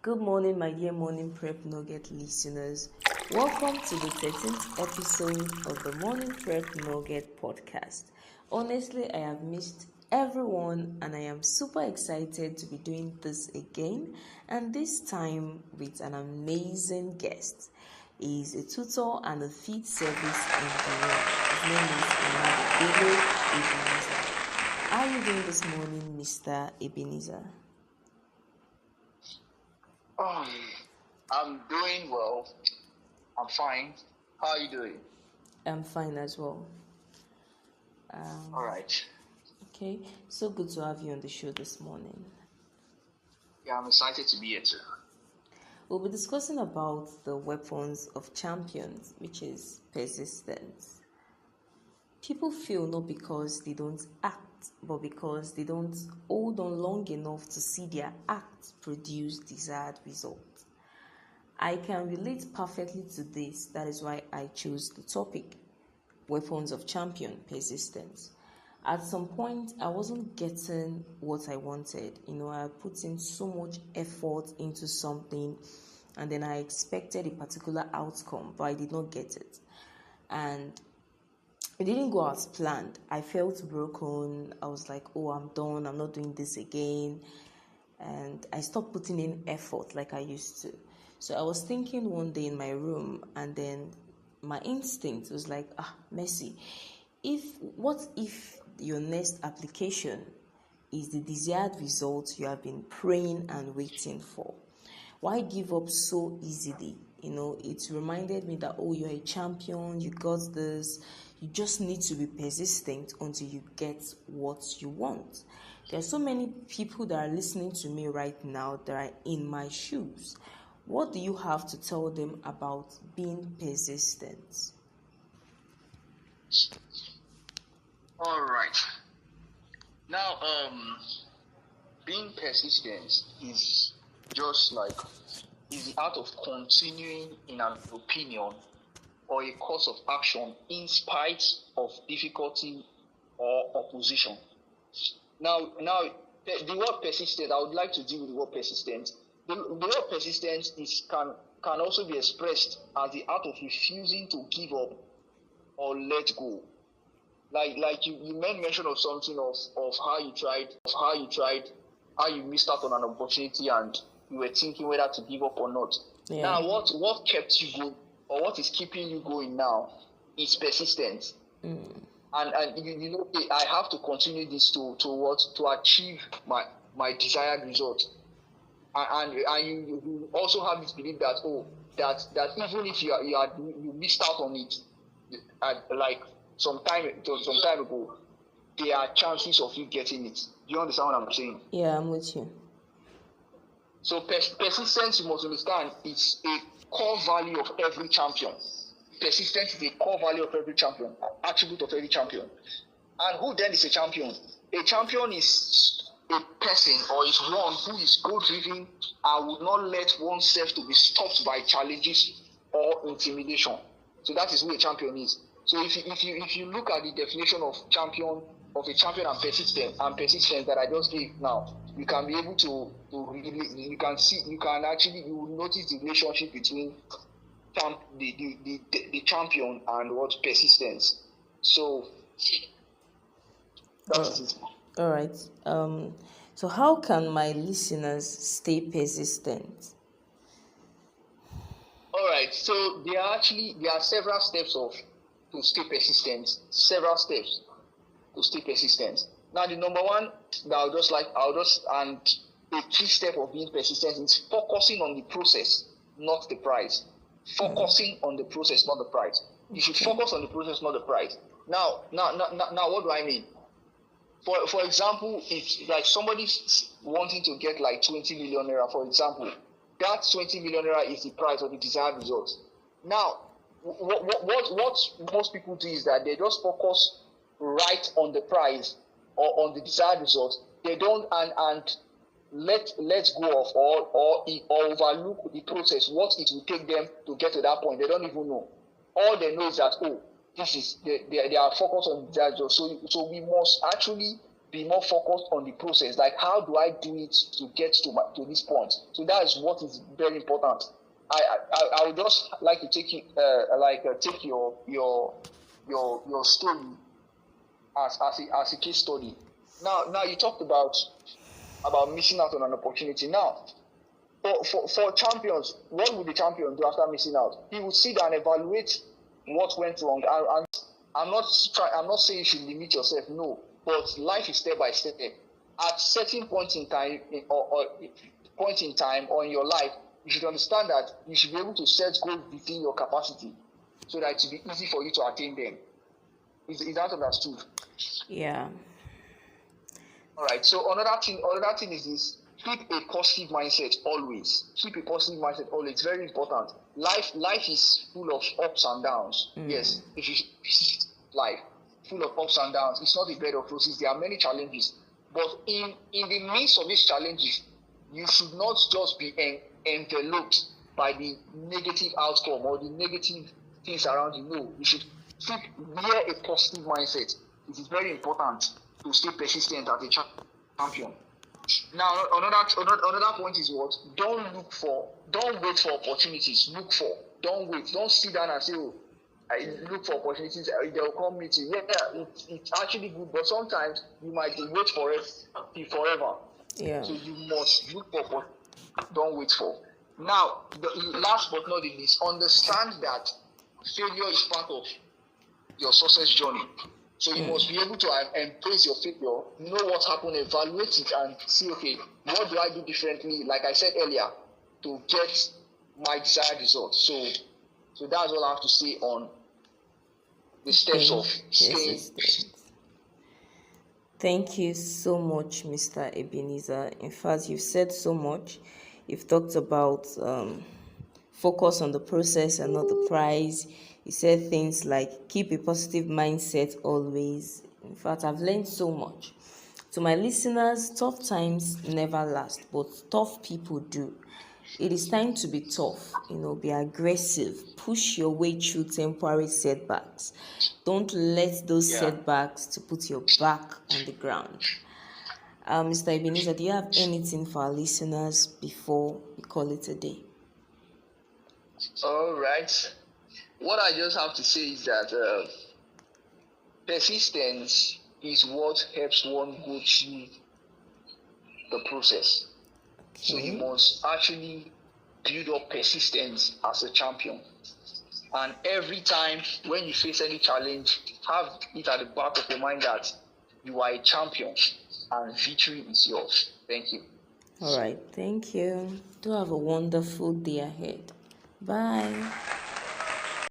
Good morning, my dear Morning Prep Nugget listeners. Welcome to the 13th episode of the Morning Prep Nugget podcast. Honestly, I have missed everyone and I am super excited to be doing this again, and this time with an amazing guest. He is a tutor and a feed service engineer. His name is Imadegbelo Ebenezer. How are you doing this morning, Mr. Ebenezer? I'm doing well. I'm fine. How are you doing? I'm fine as well. All right. Okay, so good to have you on the show this morning. Yeah, I'm excited to be here too. We'll be discussing about the weapons of champions, which is persistence. People fail not because they don't act, but because they don't hold on long enough to see their act produce desired results. I can relate perfectly to this. That is why I chose the topic, weapons of champion, persistence. At some point, I wasn't getting what I wanted. I put in so much effort into something, and then I expected a particular outcome, but I did not get it. And it didn't go as planned. I felt broken. I was like, I'm done. I'm not doing this again. And I stopped putting in effort like I used to. So I was thinking one day in my room, and then my instinct was like, Mercy, what if your next application is the desired result you have been praying and waiting for? Why give up so easily? It reminded me that, you're a champion, you got this. You just need to be persistent until you get what you want. There are so many people that are listening to me right now that are in my shoes. What do you have to tell them about being persistent? All right. Now, being persistent is just is the art of continuing in an opinion or a course of action in spite of difficulty or opposition. Now, the word persistent, I would like to deal with the word persistent. The word persistent can also be expressed as the art of refusing to give up or let go. Like you made mention of something of how you missed out on an opportunity and you were thinking whether to give up or not. Yeah. Now, what kept you going, or what is keeping you going now, is persistence. And I have to continue this to achieve my desired result. And you also have this belief that that even if you missed out on it, like some time ago, there are chances of you getting it. Do you understand what I'm saying? Yeah, I'm with you. So persistence, you must understand, is a core value of every champion. Persistence is a core value of every champion, attribute of every champion. And who then is a champion? A champion is a person, or is one who is goal-driven and will not let oneself to be stopped by challenges or intimidation. So that is who a champion is. So if you look at the definition of a champion and persistence that I just gave now, you can be able to you will notice the relationship between the champion and what persistence. So that's it. All right. So how can my listeners stay persistent? All right. So there are several steps to stay persistent. Several steps to stay persistent. Now, the number one that and a key step of being persistent is focusing on the process, not the prize. Focusing on the process, not the prize. You should focus on the process, not the prize. Now, what do I mean? For example, if like somebody's wanting to get like 20 million naira, for example, that 20 million naira is the prize or the desired result. Now, what most people do is that they just focus right on the prize or on the desired result. They don't and let go of or overlook the process, what it will take them to get to that point. They don't even know. All they know is that they are focused on the desired result. So we must actually be more focused on the process. Like, how do I do it to get to this point? So that is what is very important. I would just like to take you take your story as a case study. Now you talked about missing out on an opportunity. Now, for champions, what would the champion do after missing out? He would sit down and evaluate what went wrong. And I'm not saying you should limit yourself, no. But life is step by step. At certain point in time, or in your life, you should understand that you should be able to set goals within your capacity, so that it will be easy for you to attain them. Is that understood? Yeah. All right. So another thing is this: keep a positive mindset always. Keep a positive mindset always. It's very important. Life is full of ups and downs. Yes, if you life full of ups and downs. It's not a bed of roses. There are many challenges, but in the midst of these challenges, you should not just be enveloped by the negative outcome or the negative things around you. No, you should wear a positive mindset. It is very important to stay persistent as a champion. Now, another point is what? Don't wait for opportunities. Don't wait. Don't sit down and say, oh, I look for opportunities, they'll come meet you. Yeah, it's actually good, but sometimes you might wait for it forever. Yeah. So you must look for opportunities. Don't wait for. Now, the last but not the least, understand that failure is part of your success journey. So you must be able to embrace your failure, know what happened, evaluate it, and see, okay, what do I do differently, like I said earlier, to get my desired result. So that's all I have to say on the steps of staying. Thank you so much, Mr. Ebenezer. In fact, you've said so much. You've talked about focus on the process and not the prize. You said things like keep a positive mindset always. In fact, I've learned so much. To my listeners, tough times never last, but tough people do. It is time to be tough, be aggressive, push your way through temporary setbacks. Don't let those setbacks to put your back on the ground. Mr. Ebenezer, do you have anything for our listeners before we call it a day? All right. What I just have to say is that persistence is what helps one go through the process. So you must actually build up persistence as a champion. And every time when you face any challenge, have it at the back of your mind that you are a champion and victory is yours. Thank you. All right. Thank you. Do have a wonderful day ahead. Bye.